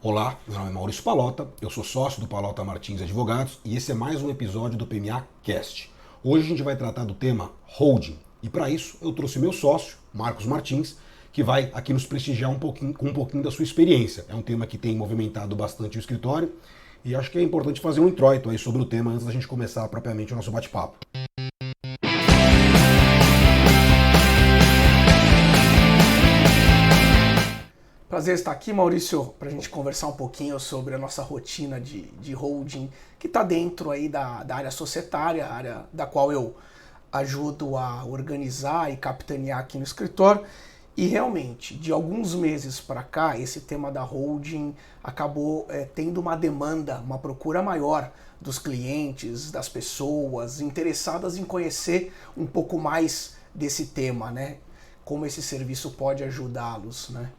Olá, meu nome é Maurício Palota, eu sou sócio do Palota Martins Advogados e esse é mais um episódio do PMA Cast. Hoje a gente vai tratar do tema holding e para isso eu trouxe meu sócio, Marcos Martins, que vai aqui nos prestigiar com um pouquinho da sua experiência. É um tema que tem movimentado bastante o escritório e acho que é importante fazer um introito aí sobre o tema antes da gente começar propriamente o nosso bate-papo. Prazer estar aqui, Maurício, para a gente conversar um pouquinho sobre a nossa rotina de holding, que está dentro aí da área societária, a área da qual eu ajudo a organizar e capitanear aqui no escritório. E realmente, de alguns meses para cá, esse tema da holding acabou tendo uma demanda, uma procura maior dos clientes, das pessoas interessadas em conhecer um pouco mais desse tema, né? Como esse serviço pode ajudá-los, né?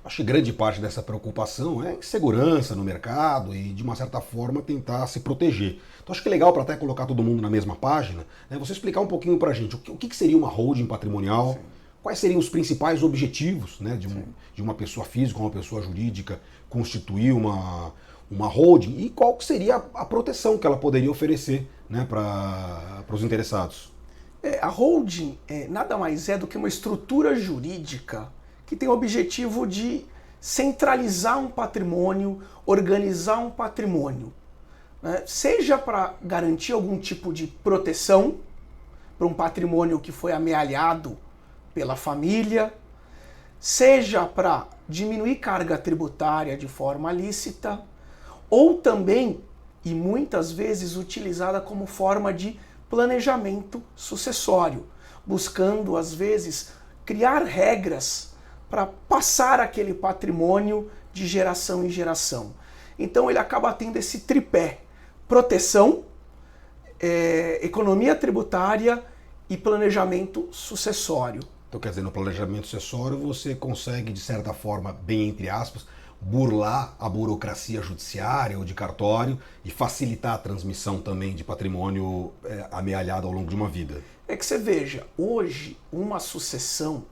Acho que grande parte dessa preocupação é segurança no mercado e, de uma certa forma, tentar se proteger. Então acho que é legal para até colocar todo mundo na mesma página, né, você explicar um pouquinho para a gente o que seria uma holding patrimonial, sim, quais seriam os principais objetivos, né, de uma pessoa física ou uma pessoa jurídica constituir uma holding e qual seria a proteção que ela poderia oferecer, né, para os interessados. A holding nada mais é do que uma estrutura jurídica que tem o objetivo de centralizar um patrimônio, organizar um patrimônio, né? Seja para garantir algum tipo de proteção para um patrimônio que foi amealhado pela família, seja para diminuir carga tributária de forma lícita, ou também, e muitas vezes utilizada como forma de planejamento sucessório, buscando às vezes criar regras para passar aquele patrimônio de geração em geração. Então ele acaba tendo esse tripé: proteção, economia tributária e planejamento sucessório. Então quer dizer, no planejamento sucessório você consegue, de certa forma, bem entre aspas, burlar a burocracia judiciária ou de cartório e facilitar a transmissão também de patrimônio amealhado ao longo de uma vida. É que você veja, hoje uma sucessão,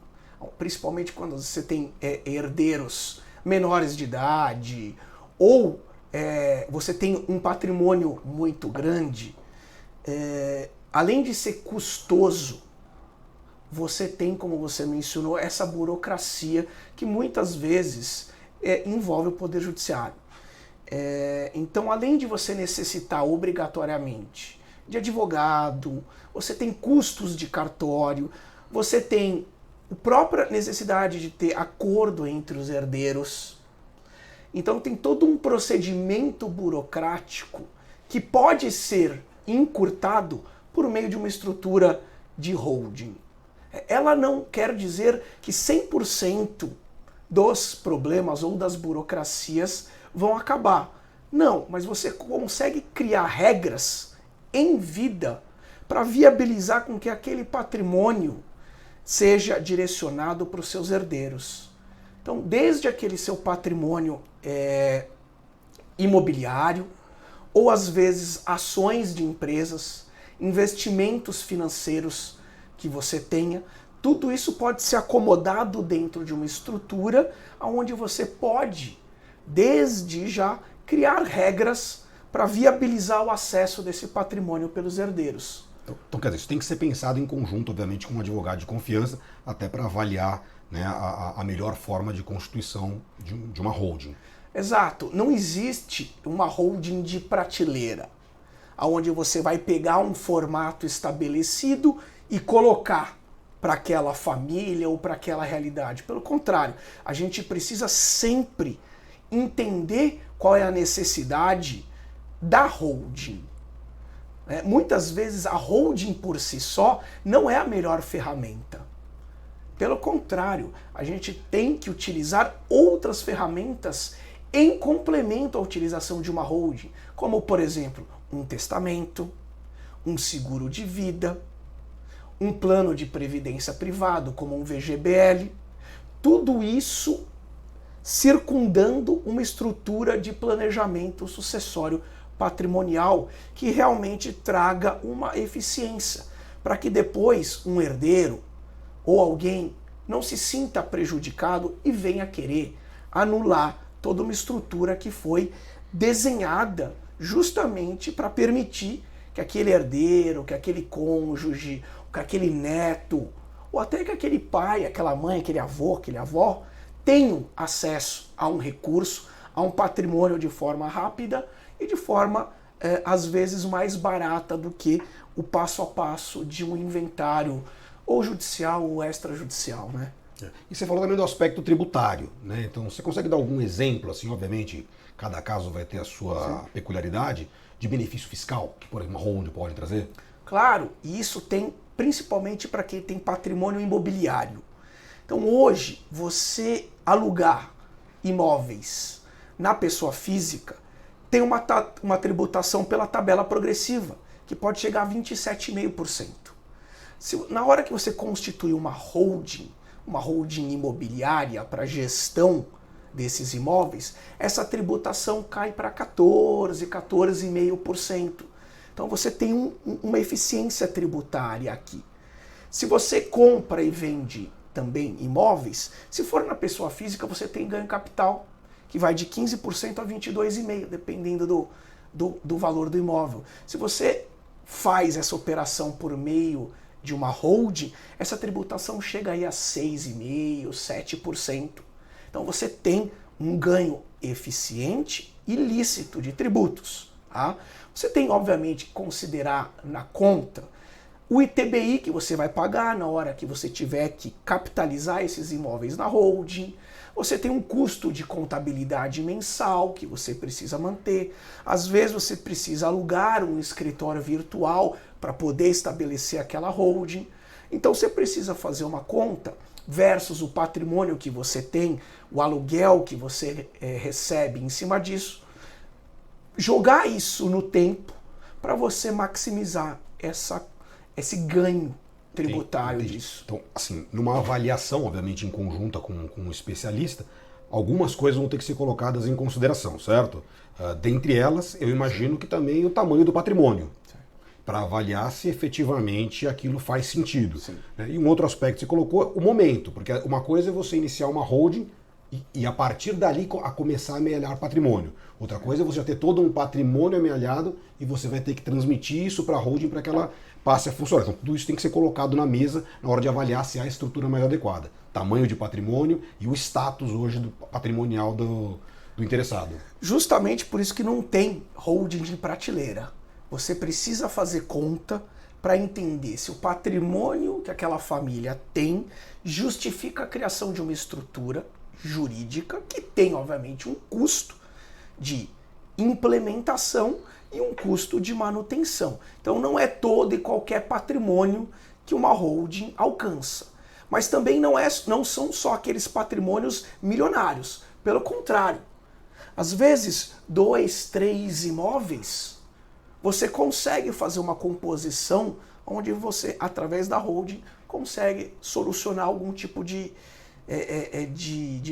principalmente quando você tem herdeiros menores de idade ou você tem um patrimônio muito grande, além de ser custoso, você tem, como você mencionou, essa burocracia que muitas vezes envolve o Poder Judiciário. Então, além de você necessitar obrigatoriamente de advogado, você tem custos de cartório, você tem a própria necessidade de ter acordo entre os herdeiros. Então tem todo um procedimento burocrático que pode ser encurtado por meio de uma estrutura de holding. Ela não quer dizer que 100% dos problemas ou das burocracias vão acabar. Não, mas você consegue criar regras em vida para viabilizar com que aquele patrimônio seja direcionado para os seus herdeiros. Então, desde aquele seu patrimônio imobiliário, ou às vezes ações de empresas, investimentos financeiros que você tenha, tudo isso pode ser acomodado dentro de uma estrutura onde você pode, desde já, criar regras para viabilizar o acesso desse patrimônio pelos herdeiros. Então, quer dizer, isso tem que ser pensado em conjunto, obviamente, com um advogado de confiança, até para avaliar, né, a melhor forma de constituição de uma holding. Exato. Não existe uma holding de prateleira, onde você vai pegar um formato estabelecido e colocar para aquela família ou para aquela realidade. Pelo contrário, a gente precisa sempre entender qual é a necessidade da holding. Muitas vezes a holding por si só não é a melhor ferramenta. Pelo contrário, a gente tem que utilizar outras ferramentas em complemento à utilização de uma holding, como, por exemplo, um testamento, um seguro de vida, um plano de previdência privado, como um VGBL. Tudo isso circundando uma estrutura de planejamento sucessório patrimonial que realmente traga uma eficiência, para que depois um herdeiro ou alguém não se sinta prejudicado e venha querer anular toda uma estrutura que foi desenhada justamente para permitir que aquele herdeiro, que aquele cônjuge, que aquele neto, ou até que aquele pai, aquela mãe, aquele avô, aquele avó, tenham acesso a um recurso, a um patrimônio de forma rápida e de forma, às vezes, mais barata do que o passo a passo de um inventário ou judicial ou extrajudicial, né? E você falou também do aspecto tributário, né? Então, você consegue dar algum exemplo, assim, obviamente, cada caso vai ter a sua peculiaridade, de benefício fiscal que, por exemplo, uma holding pode trazer? Claro, e isso tem principalmente para quem tem patrimônio imobiliário. Então, hoje, você alugar imóveis na pessoa física tem uma tributação pela tabela progressiva, que pode chegar a 27,5%. Na hora que você constitui uma holding imobiliária para gestão desses imóveis, essa tributação cai para 14,5%. Então você tem uma eficiência tributária aqui. Se você compra e vende também imóveis, se for na pessoa física, você tem ganho capital, que vai de 15% a 22,5%, dependendo do valor do imóvel. Se você faz essa operação por meio de uma holding, essa tributação chega aí a 6,5%, 7%. Então você tem um ganho eficiente e lícito de tributos. Tá? Você tem, obviamente, que considerar na conta o ITBI que você vai pagar na hora que você tiver que capitalizar esses imóveis na holding. Você tem um custo de contabilidade mensal que você precisa manter. Às vezes você precisa alugar um escritório virtual para poder estabelecer aquela holding. Então você precisa fazer uma conta versus o patrimônio que você tem, o aluguel que você recebe em cima disso. Jogar isso no tempo para você maximizar esse ganho tributário disso. Então, assim, numa avaliação, obviamente, em conjunta com um especialista, algumas coisas vão ter que ser colocadas em consideração, certo? Dentre elas, eu imagino que também o tamanho do patrimônio, para avaliar se efetivamente aquilo faz sentido. Né? E um outro aspecto que você colocou, o momento, porque uma coisa é você iniciar uma holding e a partir dali a começar a amealhar patrimônio. Outra coisa é você já ter todo um patrimônio amealhado e você vai ter que transmitir isso para a holding para que ela passe a funcionar. Então tudo isso tem que ser colocado na mesa na hora de avaliar se há a estrutura mais adequada. Tamanho de patrimônio e o status hoje do patrimonial do interessado. Justamente por isso que não tem holding de prateleira. Você precisa fazer conta para entender se o patrimônio que aquela família tem justifica a criação de uma estrutura jurídica que tem, obviamente, um custo de implementação e um custo de manutenção. Então não é todo e qualquer patrimônio que uma holding alcança. Mas também não são só aqueles patrimônios milionários. Pelo contrário, às vezes 2, 3 imóveis, você consegue fazer uma composição onde você, através da holding, consegue solucionar algum tipo de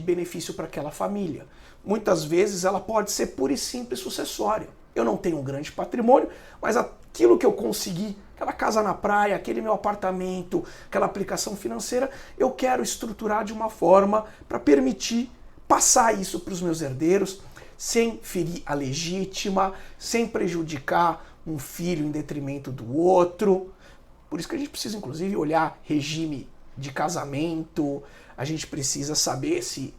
benefício para aquela família. Muitas vezes ela pode ser pura e simples sucessória. Eu não tenho um grande patrimônio, mas aquilo que eu consegui, aquela casa na praia, aquele meu apartamento, aquela aplicação financeira, eu quero estruturar de uma forma para permitir passar isso para os meus herdeiros, sem ferir a legítima, sem prejudicar um filho em detrimento do outro. Por isso que a gente precisa, inclusive, olhar regime de casamento, a gente precisa saber se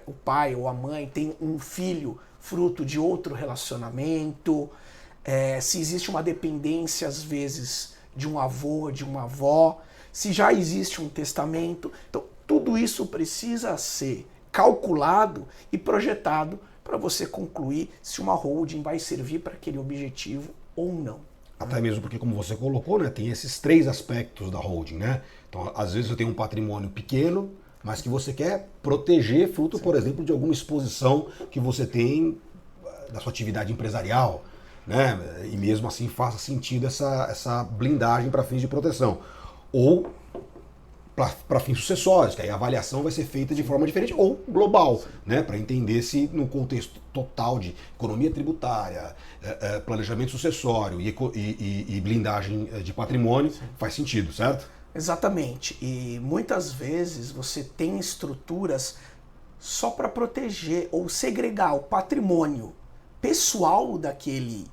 o pai ou a mãe tem um filho fruto de outro relacionamento, se existe uma dependência, às vezes, de um avô, de uma avó, se já existe um testamento. Então, tudo isso precisa ser calculado e projetado para você concluir se uma holding vai servir para aquele objetivo ou não. Até mesmo porque, como você colocou, né, tem esses 3 aspectos da holding, né? Então, às vezes eu tenho um patrimônio pequeno, mas que você quer proteger fruto, por exemplo, de alguma exposição que você tem da sua atividade empresarial, né? E mesmo assim faça sentido essa blindagem para fins de proteção. Ou para fins sucessórios, que aí a avaliação vai ser feita de forma diferente, ou global, né? Para entender se no contexto total de economia tributária, planejamento sucessório e blindagem de patrimônio faz sentido, certo? Exatamente. E muitas vezes você tem estruturas só para proteger ou segregar o patrimônio pessoal daquele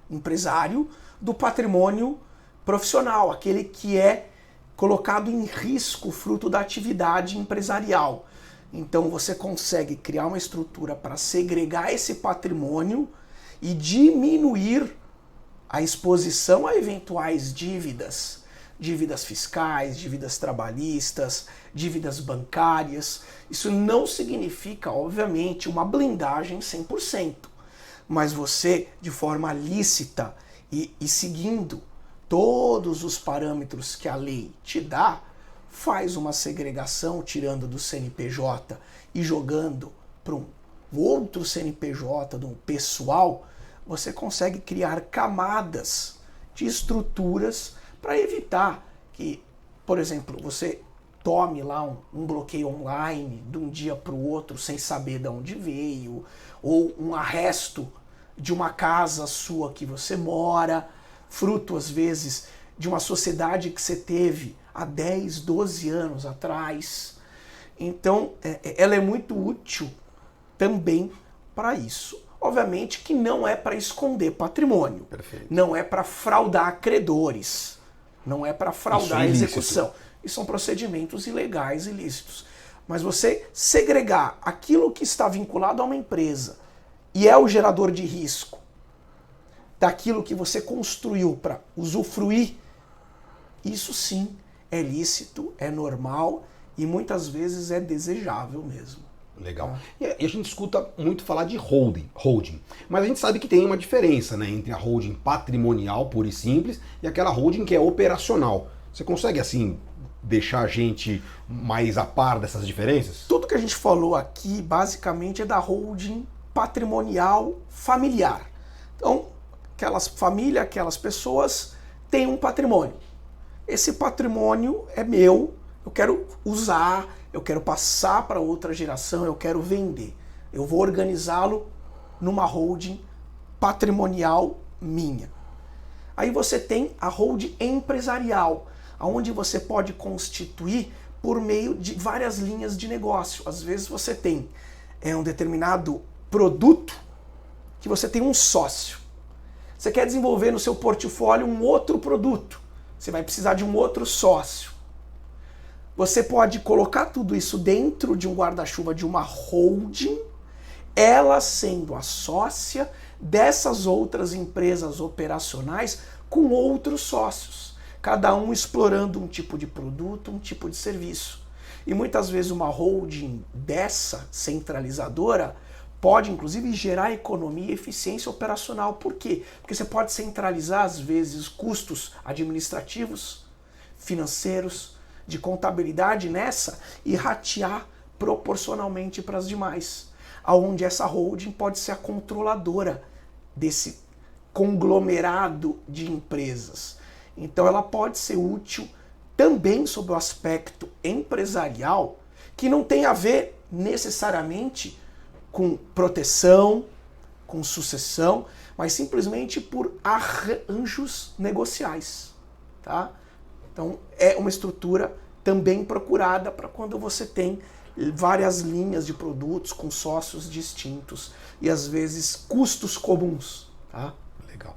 empresário do patrimônio profissional, aquele que é colocado em risco fruto da atividade empresarial. Então você consegue criar uma estrutura para segregar esse patrimônio e diminuir a exposição a eventuais dívidas, dívidas fiscais, dívidas trabalhistas, dívidas bancárias. Isso não significa, obviamente, uma blindagem 100%, mas você, de forma lícita e seguindo todos os parâmetros que a lei te dá, faz uma segregação tirando do CNPJ e jogando para um outro CNPJ, do pessoal, você consegue criar camadas de estruturas para evitar que, por exemplo, você tome lá um bloqueio online de um dia para o outro sem saber de onde veio, ou um arresto de uma casa sua que você mora, fruto às vezes de uma sociedade que você teve há 10, 12 anos atrás. Então, ela é muito útil também para isso. Obviamente que não é para esconder patrimônio. Perfeito. Não é para fraudar credores, não é para fraudar a execução. Isso são procedimentos ilegais, ilícitos. Mas você segregar aquilo que está vinculado a uma empresa e é o gerador de risco daquilo que você construiu para usufruir, isso sim é lícito, é normal e muitas vezes é desejável mesmo. Legal. E a gente escuta muito falar de holding, mas a gente sabe que tem uma diferença, né, entre a holding patrimonial pura e simples e aquela holding que é operacional. Você consegue, assim, deixar a gente mais a par dessas diferenças? Tudo que a gente falou aqui, basicamente, é da holding patrimonial familiar. Então, aquelas pessoas têm um patrimônio. Esse patrimônio é meu, eu quero usar, eu quero passar para outra geração, eu quero vender. Eu vou organizá-lo numa holding patrimonial minha. Aí você tem a holding empresarial, onde você pode constituir por meio de várias linhas de negócio. Às vezes você tem um determinado produto que você tem um sócio. Você quer desenvolver no seu portfólio um outro produto. Você vai precisar de um outro sócio. Você pode colocar tudo isso dentro de um guarda-chuva de uma holding, ela sendo a sócia dessas outras empresas operacionais com outros sócios, cada um explorando um tipo de produto, um tipo de serviço. E muitas vezes uma holding dessa centralizadora pode inclusive gerar economia e eficiência operacional. Por quê? Porque você pode centralizar às vezes custos administrativos, financeiros, de contabilidade nessa e ratear proporcionalmente para as demais, aonde essa holding pode ser a controladora desse conglomerado de empresas. Então ela pode ser útil também sob o aspecto empresarial, que não tem a ver necessariamente com proteção, com sucessão, mas simplesmente por arranjos negociais, tá? Então, é uma estrutura também procurada para quando você tem várias linhas de produtos com sócios distintos e, às vezes, custos comuns. Tá? Legal.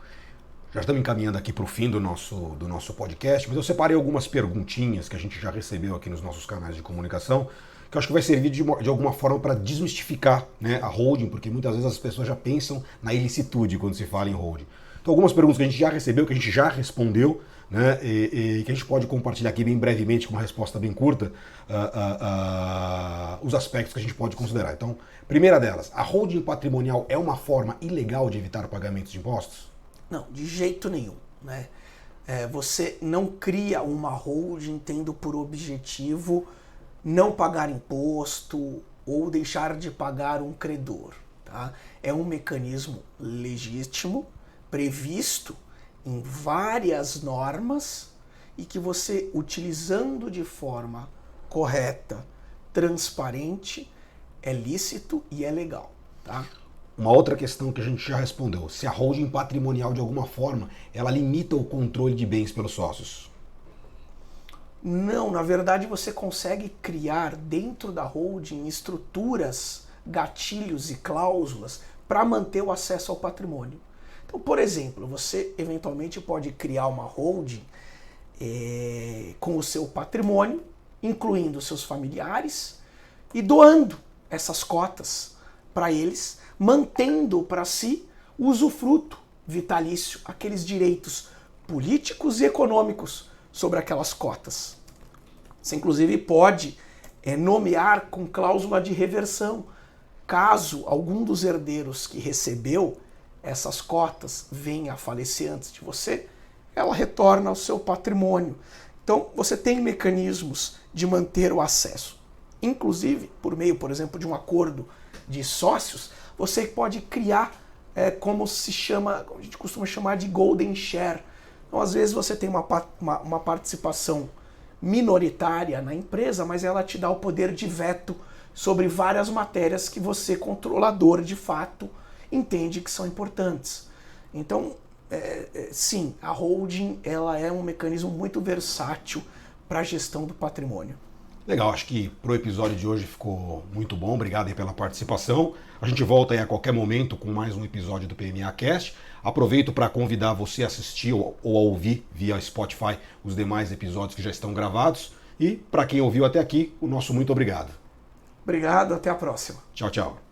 Já estamos encaminhando aqui para o fim do nosso podcast, mas eu separei algumas perguntinhas que a gente já recebeu aqui nos nossos canais de comunicação, que eu acho que vai servir de alguma forma para desmistificar, né, a holding, porque muitas vezes as pessoas já pensam na ilicitude quando se fala em holding. Então, algumas perguntas que a gente já recebeu, que a gente já respondeu, né, e que a gente pode compartilhar aqui bem brevemente, com uma resposta bem curta, os aspectos que a gente pode considerar. Então, primeira delas, a holding patrimonial é uma forma ilegal de evitar pagamentos de impostos? Não, de jeito nenhum, né? Você não cria uma holding tendo por objetivo não pagar imposto ou deixar de pagar um credor, tá? É um mecanismo legítimo, previsto em várias normas e que você, utilizando de forma correta, transparente, é lícito e é legal, tá? Uma outra questão que a gente já respondeu, se a holding patrimonial de alguma forma, ela limita o controle de bens pelos sócios? Não, na verdade você consegue criar dentro da holding estruturas, gatilhos e cláusulas para manter o acesso ao patrimônio. Então, por exemplo, você eventualmente pode criar uma holding com o seu patrimônio, incluindo seus familiares, e doando essas cotas para eles, mantendo para si o usufruto vitalício, aqueles direitos políticos e econômicos sobre aquelas cotas. Você inclusive pode nomear com cláusula de reversão. Caso algum dos herdeiros que recebeu essas cotas venha a falecer antes de você, ela retorna ao seu patrimônio. Então você tem mecanismos de manter o acesso. Inclusive, por meio, por exemplo, de um acordo de sócios, você pode criar como se chama, como a gente costuma chamar de golden share. Então, às vezes você tem uma participação minoritária na empresa, mas ela te dá o poder de veto sobre várias matérias que você, controlador de fato, entende que são importantes. Então, sim, a holding ela é um mecanismo muito versátil para a gestão do patrimônio. Legal, acho que pro episódio de hoje ficou muito bom. Obrigado aí pela participação. A gente volta aí a qualquer momento com mais um episódio do PMA Cast. Aproveito para convidar você a assistir ou a ouvir via Spotify os demais episódios que já estão gravados. E para quem ouviu até aqui, o nosso muito obrigado. Obrigado, até a próxima. Tchau, tchau.